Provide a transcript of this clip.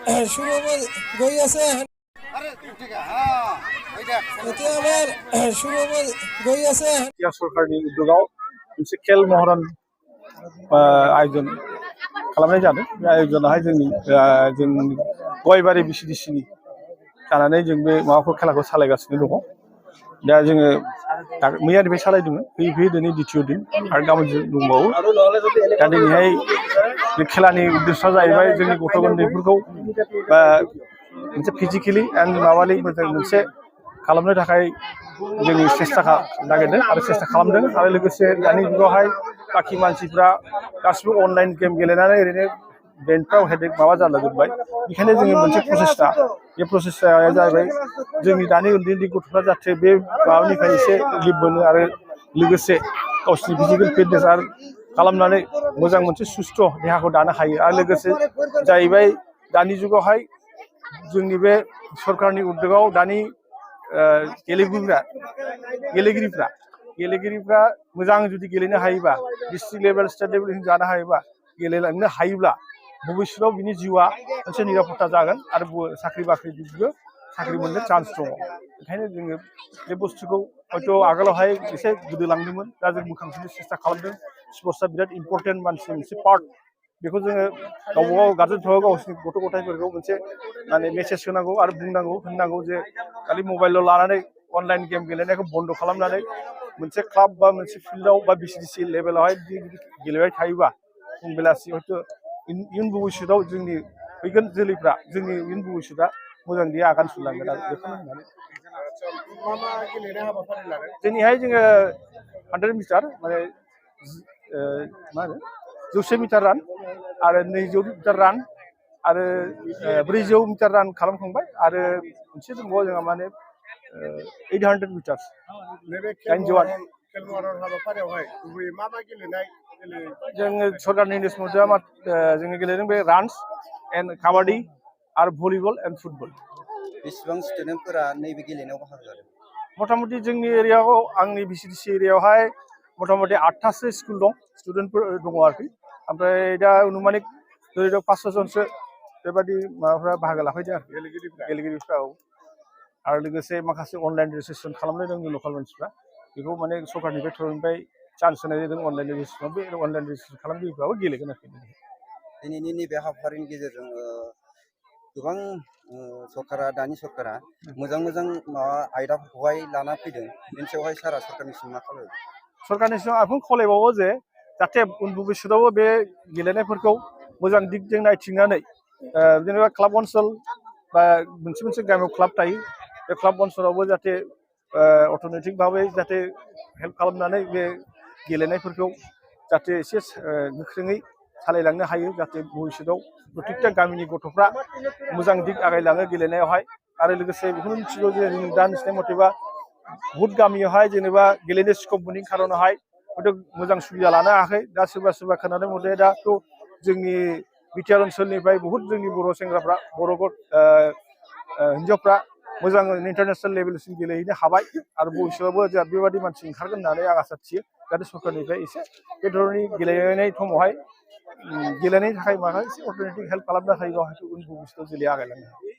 শুরু গই আছে এতিয়া আমার শুরু গই আছে सरकारनि उद्योगाव मोनसे खेल महरन आयोजन खालामनाय जादों। बे आयोजनावहाय जोंनि गयबारि बिसिडिसिनि जानानै जों बे माबाखौ खेलाखौ सालायगासिनो दङ। दा जोङो मैयानिफ्राय सालायदोंमोन, फैयै फैयै दिनै द्वितीय दिन आरो गाबोन दंबावो। दा दिनैहाय बे खेलानि उद्देश्यआ जाहैबाय जोंनि गथ' उन्दैफोरखौ मोनसे फिजिकेलि एन्ड माबालि मोनसे खालामनो थाखाय जोंनि सेस्था नागिरदों आरो सेस्था खालामदों। आरो लोगोसे दानि जुगावहाय बाखि मानसिफ्रा गासिबो अनलाइन गेम गेलेनानै ओरैनो ब्रेनफ्राव हेडेक माबा जालाजोब्बाय। बेखायनो जोङो मोनसे प्रसेसटा, बे प्रसेसटाया जाहैबाय जोंनि दानि उन्दै उन्दै गथ'फ्रा जाहाथे बे माबानिफ्राय एसे रिलिफ मोनो आरो लोगोसे गावसिनि फिजिकेल फिटनेस आरो खालामनानै मोजां मोनसे सुस्थ' देहाखौ दानो हायो। आरो लोगोसे जाहैबाय दानि जुगावहाय जोंनि बे सरकारनि उद्योगाव दानि गेलेगिरिफ्रा मोजां जुदि गेलेनो हायोबा, डिस्ट्रिक्ट लेभेल स्टेट लेभेलसिम जानो हायोबा, गेलेलांनो हायोब्ला भबिष्यताव बिनि जिउआ मोनसे निरापत्ता जागोन आरो साख्रि बाख्रिबो साख्रि मोननो चान्स दङ। ओंखायनो जोङो बे बुस्थुखौ हयथ' आगोलावहाय एसे गोदोलांदोंमोन, दा जों बोखांफिननो सेस्था खालामदों। स्पर्ट्सआ बिराद इम्परटेन्ट मानसि मोनसे पार्ट। बेखौ जोङो गावबागाव गारजेनफ्राबो गावसोरनि गथ' गथायफोरखौ मोनसे माने मेसेज होनांगौ आरो होननांगौ जे खालि मबाइलाव लानानै अनलाइन गेम गेलेनायखौ बन्द' खालामनानै मोनसे क्लाब बा मोनसे फिल्डआव बा बिसिडिसि लेभेलावहाय गेलेबाय थायोबा फुं बेलासि हयथ' इयुन भबिष्यताव जोंनि फैगोन जोलैफ्रा, जोंनि इयुन भबिष्यता मोजां दिया आगान सुरलांगोन आरो बेखौनो होननानै दिनैहाय जोङो 100 मिटार माने मा होनो 100 मिटार रान आरो 200 मिटार रान आरो 400 मिटार रान खालामखांबाय आरो मोनसे दंबावो जोंहा माने 800 मिटार। जोङो सरकारनि निसमथ'आ जोङो गेलेदों बे रान्स एन्ड काबाडि आरो भलिबल एन्ड फुटबल। बेसेबां स्टुडेन्टफोरा नैबे गेलेनायाव बाहागो लादों? मथामथि जोंनि एरियायाव, आंनि बिसिडिसि एरियायावहाय मथामथि 8थासो स्कुल दं, स्टुडेन्टफोर दङ आरोखि। ओमफ्राय दा अनुमानिक 500 जनसो बेबादि माबाफ्रा बाहागो लाफैदों आरो गेलेगिरिफ्रा। औ, आरो लोगोसे माखासे अनलाइन रेजिस्ट्रेसन खालामनाय दं लकेल मानसिफ्रा, बेखौ माने सरकारनिफ्राय थरनिफ्राय चान्स होनाय जादों अनलाइन रेजिस्ट्रेसन। बे अनलाइन रेजिस्ट्रेसन खालामगिरिफ्राबो गेलेगोन आरोखि। दिनैनि नैबे हाबाफारिनि गेजेरजों गोबां सरकारा, दानि सरकारा मोजां आयदाफोरखौहाय लाना फैदों। बेनि सायावहाय सारा सरकारनिसिम मा खालामो? सरकारनिसिम आं खावलायबावो जे जाहाथे उन भबिष्यतावबो बे गेलेनायफोरखौ मोजां दिगजों नायथिंनानै जेनेबा क्लाब ओनसोल बा मोनसे गामियाव क्लाब थायो, बे क्लाब ओनसोलावबो जाहाथे अर्थनैतिक भाबै जाहाथे हेल्प खालामनानै बे गेलेनायफोरखौ जाहाथे एसे गोख्रोङै सालायलांनो हायो, जाहाथे भबिष्यताव प्रत्येकटा गामिनि गथ'फ्रा मोजां दिग आगायलाङो गेलेनायावहाय। आरो लोगोसे बेखौनो मिथिगौ जे जों दा मिथिनाय मथेबा बहुत गामियावहाय जेनेबा गेलेनो स्कप मोनैनि खारनावहाय हयथ' मोजां सुबिदा लानो हायाखै। दा सोरबा खोनानाय मथे दाथ' जोंनि बिटिआर ओनसोलनिफ्राय बहुत जोंनि बर' सेंग्राफ्रा, बर' हिन्जावफ्रा मोजां इन्टारनेसनेल लेभेलसिम गेलेहैनो हाबाय आरो भबिष्यतावबो जोंहा बेबादि मानसि ओंखारगोन होननानै आं आसा थियो। जाहाथे सरकारनिफ्राय एसे बे धरननि गेलेनाय समावहाय गेलेनायनि थाखाय माखासे अर्थनैतिक हेल्प खालामनो हायोबा हयथ' उन भबिष्यताव जोलैया आगायलांनो हायो।